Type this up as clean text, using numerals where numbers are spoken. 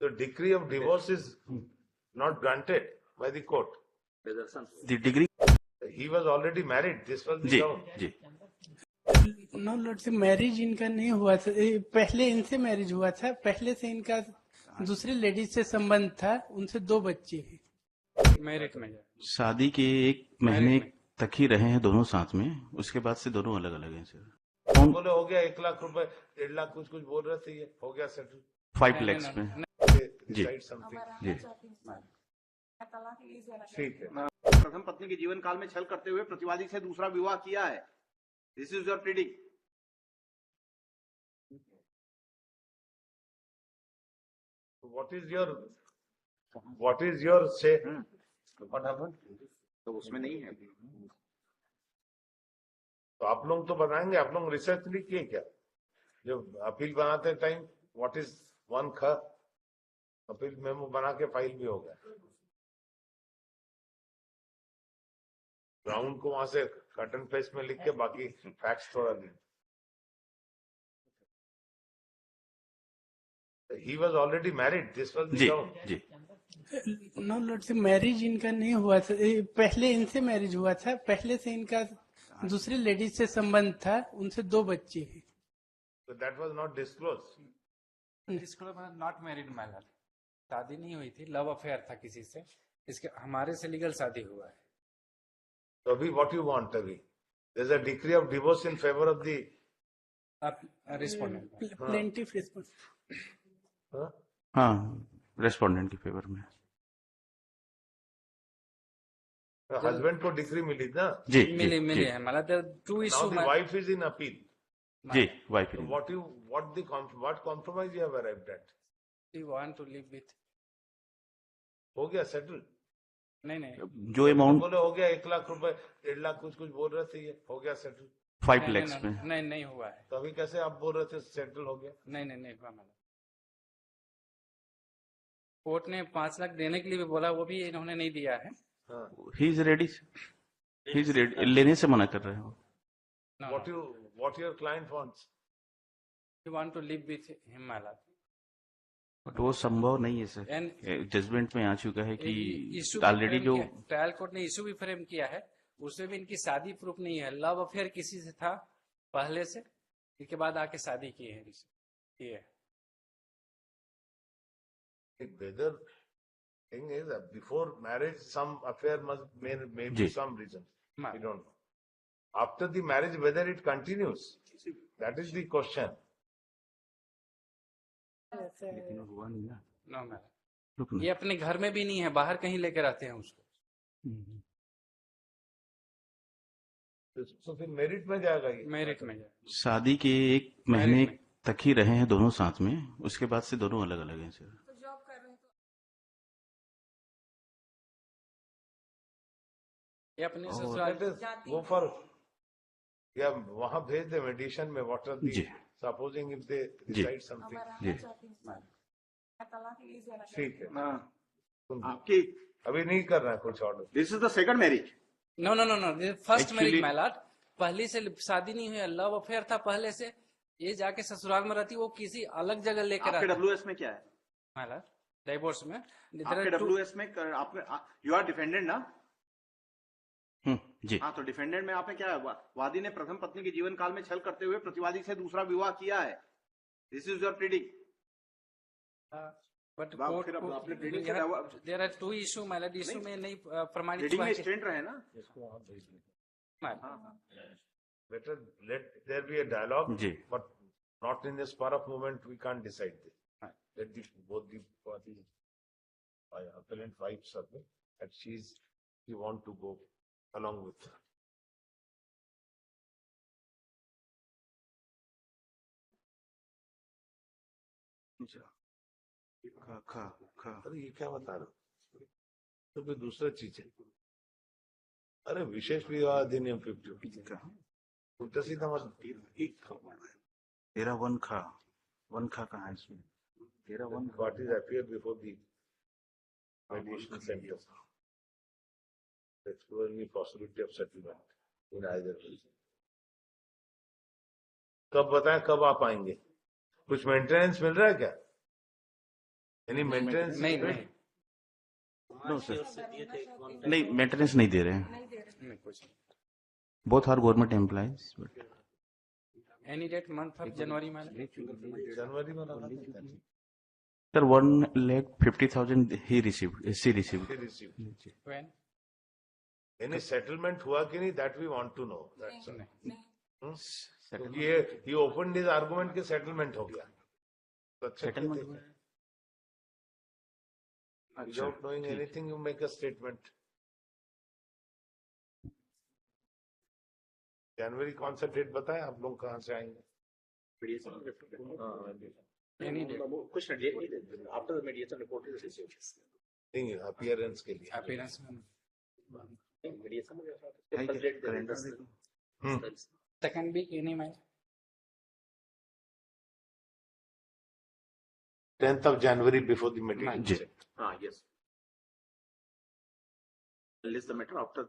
The decree of divorce is not granted by the court. The degree. He was already married. This was the जी government. जी no lord से marriage इनका नहीं हुआ था, पहले इनसे मैरिज हुआ था, पहले से इनका दूसरी लेडीज से संबंध था, उनसे 2 बच्चे हैं। मेरिट में जाए। शादी के 1 महीने तक ही रहे हैं दोनों साथ में, उसके बाद से दोनों अलग अलग हैं सर। बोले हो गया 1 लाख रुपए 1.5 लाख कुछ बोल रहे थे, ये हो गया सेटल 5 lakhs में। जी Decide something. जी ठीक है। प्रथम पत्नी के जीवन काल में छल करते हुए प्रतिवादी से दूसरा विवाह किया है। This is your pleading. What is your say? What happened? तो उसमें नहीं है। तो आप लोग तो बताएंगे, आप लोग रिसर्च नहीं किए क्या? जब अपील बनाते टाइम व्हाट इज 1 ख अपील मेमो बना के फाइल भी हो गया। ग्राउंड को वहां से कटन पेस्ट में लिख के बाकी फैक्ट्स थोड़ा दिन। He was already married. This was the जी government. जी नो लॉर्ड से मैरिज इनका नहीं हुआ था, पहले इनसे मैरिज हुआ था, पहले से इनका दूसरी लेडीज से संबंध था, उनसे 2 बच्चे हैं। So that was not disclosed. Not married मैलर, शादी नहीं हुई थी, लव अफेयर था किसी से, इसके हमारे से लीगल शादी हुआ है। So Abhi, what you want, Abhi? There's a decree of divorce in favor of the respondent plaintiff response. हाँ, रेस्पोंडेंट के फेवर में। husband को डिक्री मिली ना? जी मिली जी है मतलब there are 2 Now issues। the wife is in appeal. जी wife. So what compromise you have arrived at? We want to live with। हो गया सेटल? नहीं जो अमाउंट बोले हो गया 1 लाख रुपए 1.5 लाख कुछ बोल रहे थे, ये हो गया सेटल? 5 lakhs में। नहीं हुआ है। तो अभी कैसे आप बोल रहे थे सेटल हो गया? नहीं हुआ मैडम। कोर्ट ने 5 लाख देने के लिए भी बोला, वो भी इन्होंने नहीं दिया है। ही इज रेडी, लेने से मना कर रहे हो। What your client wants? We want to live with him my lord। But वो संभव नहीं है सर। And जजमेंट में आ चुका है कि इशू ऑलरेडी जो ट्रायल कोर्ट ने इशू भी फ्रेम किया है, उसमें भी इनकी शादी प्रूफ नहीं है, लव अफेयर किसी से था पहले से, इसके बाद आके शादी की है इनसे। ये Whether thing is that before marriage some affair may be ji. some reason. We don't know. After the marriage, whether it continues, that is the question. लेकिन हुआ नहीं ना। नो मैडम, रुकना। ये अपने घर में भी नहीं है, बाहर कहीं लेकर आते हैं उसको। तो फिर मेरिट में जाएगा ये? मेरिट में जाए। शादी के 1 महीने तक ही रहे हैं दोनों साथ में, उसके बाद से दोनों अलग अलग हैं सर। ये अपने So ससुराल that is go for या वहां भेज दे मेडिशन में what are the जी। supposing if they जी। decide something. जी ठीक है। आपकी अभी नहीं कर रहा है कुछ order. This is the second marriage. No first marriage Actually- my lord. पहले से शादी नहीं हुई, लव अफेयर था पहले से, ये जाके ससुराल में रहती, वो किसी अलग जगह लेकर आपके आती डब्ल्यूएस में क्या है? माय लॉर्ड डाइवोर्स में। आपके डब्ल्यूएस में यू आर डिफेंडेंट ना? जी हाँ, तो डिफेंडेंट में आपने क्या है? वादी ने प्रथम पत्नी के जीवन काल में छल करते हुए प्रतिवादी से दूसरा विवाह किया है। This is your pleading. But फिर अब आपने pleading से there are 2 issue my lord. Issue में नहीं प्रमाणित प्लीडिंग हुआ में है। स्टैंड रहे ना? Better let there be a dialogue, ji but not in the spur of moment. We can't decide this. Let both the parties, appellant wife submit that she want to go along with. अरे ये क्या बता रहा हूँ? तो फिर दूसरा चीज है। अरे विशेष विवाह अधिनियम 50 उल्टा सीधा मत। तेरा 1 खा कहाँ है इसमें? तेरा 1 What is appear before the mediation center? Explore any possibility of settlement in either case. कब बताएं, कब आप आएंगे? कुछ मेंटेनेंस मिल रहा है क्या? Any maintenance? नहीं नहीं नो सर, नहीं मेंटेनेंस नहीं दे रहे हैं. नहीं कुछ both are government employees. Any date month of January में जनवरी में लगा देता है. Sir 1,50,000 he received. She received. He received. when Any settlement हुआ कि नहीं? That we want to know. That's all. नहीं क्योंकि ये he opened his argument कि settlement हो गया. तो अच्छा Settlement कहते हुआ हैं. Without knowing anything, you make a statement. जनवरी कौन सा डेट बताएं? आप लोग कहाँ से आएंगे? Any date After the mediation report is received. नहीं, अपीयरेंस के लिए. अपीयरेंस में Mediation calendar. Second week any में 10th of January before the meeting. Ji. Yes. List the matter after